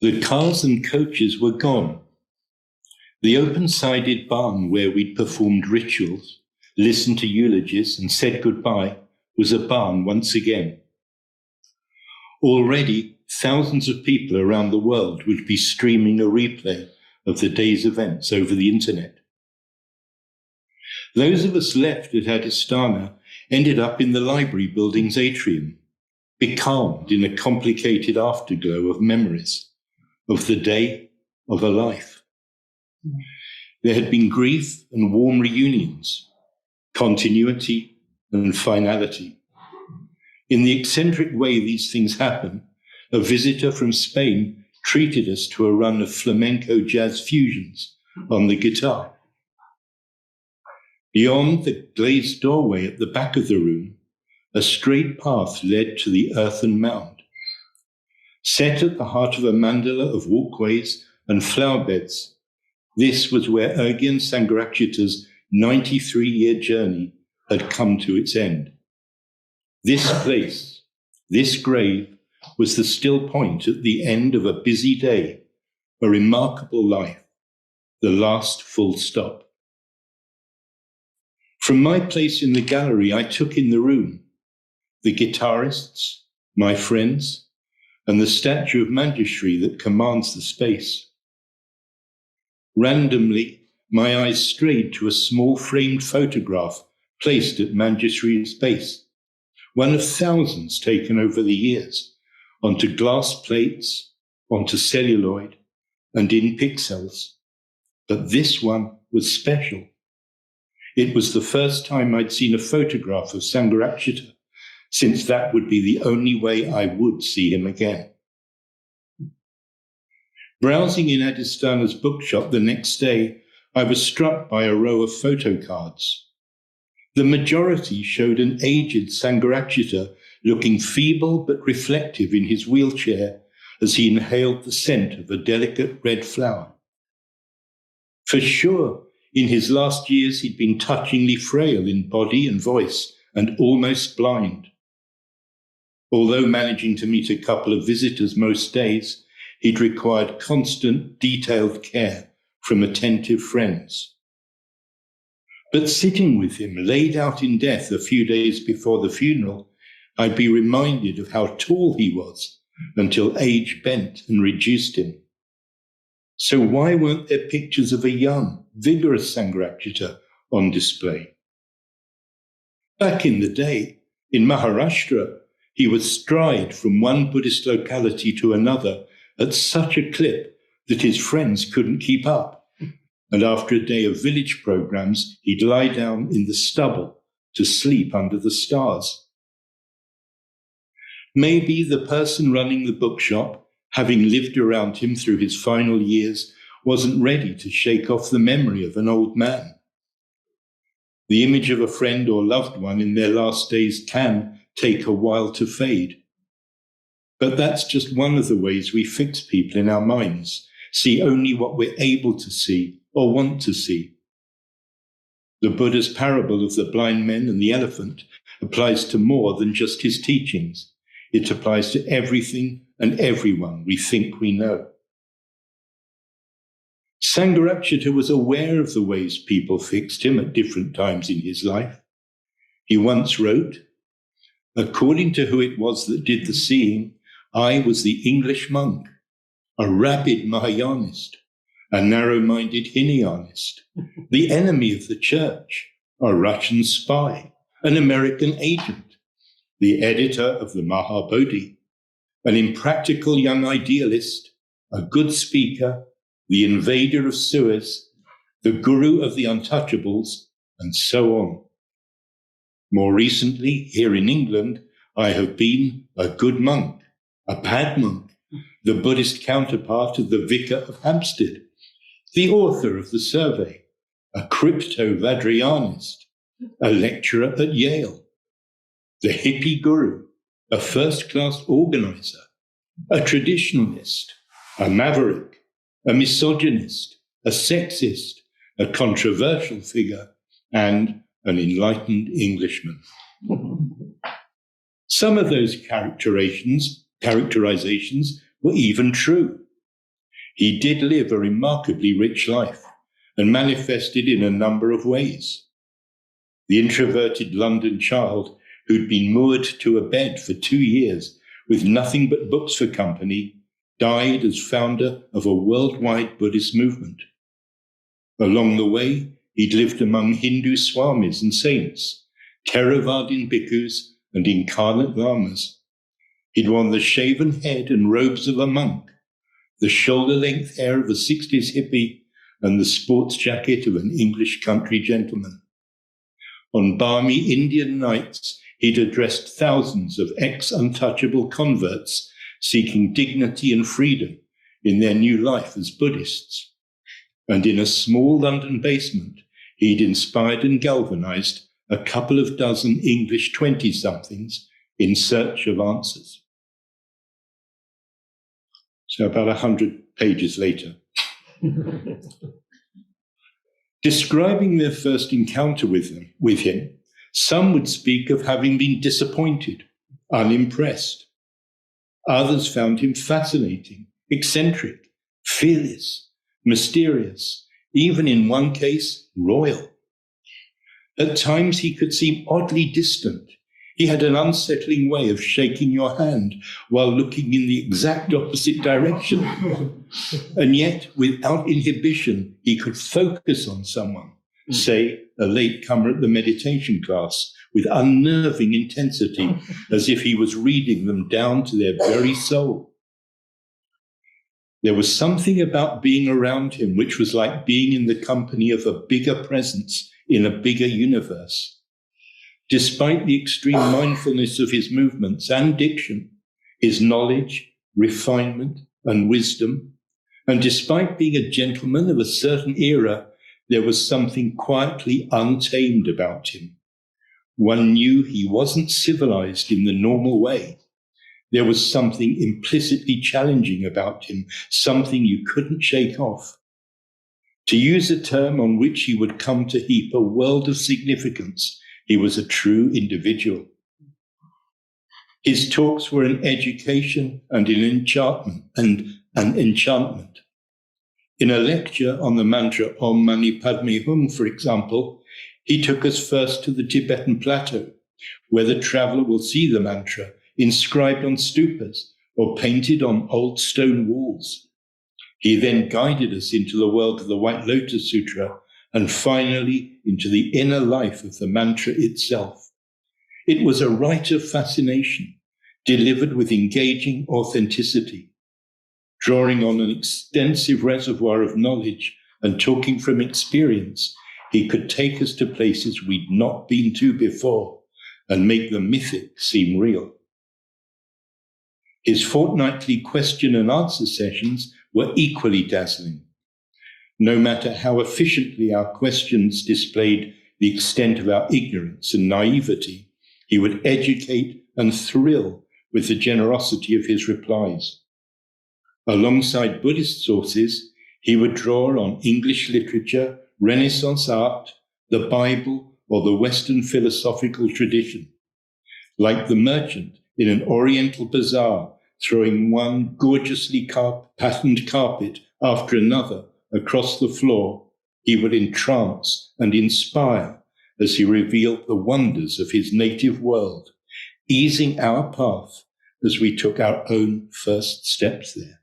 The cars and coaches were gone. The open-sided barn where we'd performed rituals, listened to eulogies, and said goodbye was a barn once again. Already, thousands of people around the world would be streaming a replay of the day's events over the internet. Those of us left at Adistana ended up in the library building's atrium, becalmed in a complicated afterglow of memories of the day of a life. There had been grief and warm reunions, continuity and finality. In the eccentric way these things happen, a visitor from Spain treated us to a run of flamenco jazz fusions on the guitar. Beyond the glazed doorway at the back of the room, a straight path led to the earthen mound. Set at the heart of a mandala of walkways and flower beds, this was where Ergyan Sangharakshita's 93-year journey had come to its end. This place, this grave, was the still point at the end of a busy day, a remarkable life, the last full stop. From my place in the gallery, I took in the room, the guitarists, my friends, and the statue of Manjushri that commands the space. Randomly, my eyes strayed to a small framed photograph placed at Manjushri's base, one of thousands taken over the years, onto glass plates, onto celluloid, and in pixels. But this one was special. It was the first time I'd seen a photograph of Sangharakshita, since that would be the only way I would see him again. Browsing in Adistana's bookshop the next day, I was struck by a row of photo cards. The majority showed an aged Sangharakshita looking feeble but reflective in his wheelchair as he inhaled the scent of a delicate red flower. For sure, in his last years he'd been touchingly frail in body and voice and almost blind. Although managing to meet a couple of visitors most days, he'd required constant, detailed care from attentive friends. But sitting with him, laid out in death a few days before the funeral, I'd be reminded of how tall he was until age bent and reduced him. So why weren't there pictures of a young, vigorous Sangharakshita on display? Back in the day, in Maharashtra, he would stride from one Buddhist locality to another at such a clip that his friends couldn't keep up. And after a day of village programs, he'd lie down in the stubble to sleep under the stars. Maybe the person running the bookshop, having lived around him through his final years, wasn't ready to shake off the memory of an old man. The image of a friend or loved one in their last days can take a while to fade. But that's just one of the ways we fix people in our minds, see only what we're able to see or want to see. The Buddha's parable of the blind men and the elephant applies to more than just his teachings. It applies to everything and everyone we think we know. Sangharakshita was aware of the ways people fixed him at different times in his life. He once wrote, "According to who it was that did the seeing, I was the English monk, a rabid Mahayanist, a narrow-minded Hinayanist, the enemy of the church, a Russian spy, an American agent, the editor of the Nagabodhi, an impractical young idealist, a good speaker, the invader of Suez, the guru of the untouchables, and so on. More recently, here in England, I have been a good monk, a bad monk, the Buddhist counterpart of the Vicar of Hampstead, the author of the Survey, a crypto-Vadrianist, a lecturer at Yale, the hippie guru, a first-class organizer, a traditionalist, a maverick, a misogynist, a sexist, a controversial figure, and an enlightened Englishman." Some of those characterizations were even true. He did live a remarkably rich life and manifested in a number of ways. The introverted London child who'd been moored to a bed for 2 years with nothing but books for company died as founder of a worldwide Buddhist movement. Along the way, he'd lived among Hindu swamis and saints, Theravadin bhikkhus and incarnate lamas. He'd worn the shaven head and robes of a monk, the shoulder-length hair of a 60s hippie, and the sports jacket of an English country gentleman. On balmy Indian nights, he'd addressed thousands of ex-untouchable converts seeking dignity and freedom in their new life as Buddhists. And in a small London basement, he'd inspired and galvanized a couple of dozen English 20-somethings in search of answers. So about 100 pages later. Describing their first encounter with him, some would speak of having been disappointed, unimpressed. Others found him fascinating, eccentric, fearless, mysterious, even in one case, royal. At times he could seem oddly distant. He had an unsettling way of shaking your hand while looking in the exact opposite direction. And yet, without inhibition, he could focus on someone, say a latecomer at the meditation class, with unnerving intensity, as if he was reading them down to their very soul. There was something about being around him which was like being in the company of a bigger presence in a bigger universe. Despite the extreme mindfulness of his movements and diction, his knowledge, refinement, and wisdom, and despite being a gentleman of a certain era, there was something quietly untamed about him. One knew he wasn't civilized in the normal way. There was something implicitly challenging about him, something you couldn't shake off. To use a term on which he would come to heap a world of significance, he was a true individual. His talks were an education and an enchantment. In a lecture on the mantra Om Mani Padme Hum, for example, he took us first to the Tibetan plateau, where the traveler will see the mantra inscribed on stupas or painted on old stone walls. He then guided us into the world of the White Lotus Sutra and finally into the inner life of the mantra itself. It was a rite of fascination, delivered with engaging authenticity. Drawing on an extensive reservoir of knowledge and talking from experience, he could take us to places we'd not been to before and make the mythic seem real. His fortnightly question and answer sessions were equally dazzling. No matter how efficiently our questions displayed the extent of our ignorance and naivety, he would educate and thrill with the generosity of his replies. Alongside Buddhist sources, he would draw on English literature, Renaissance art, the Bible, or the Western philosophical tradition. Like the merchant in an Oriental bazaar, throwing one gorgeously patterned carpet after another across the floor, he would entrance and inspire as he revealed the wonders of his native world, easing our path as we took our own first steps there.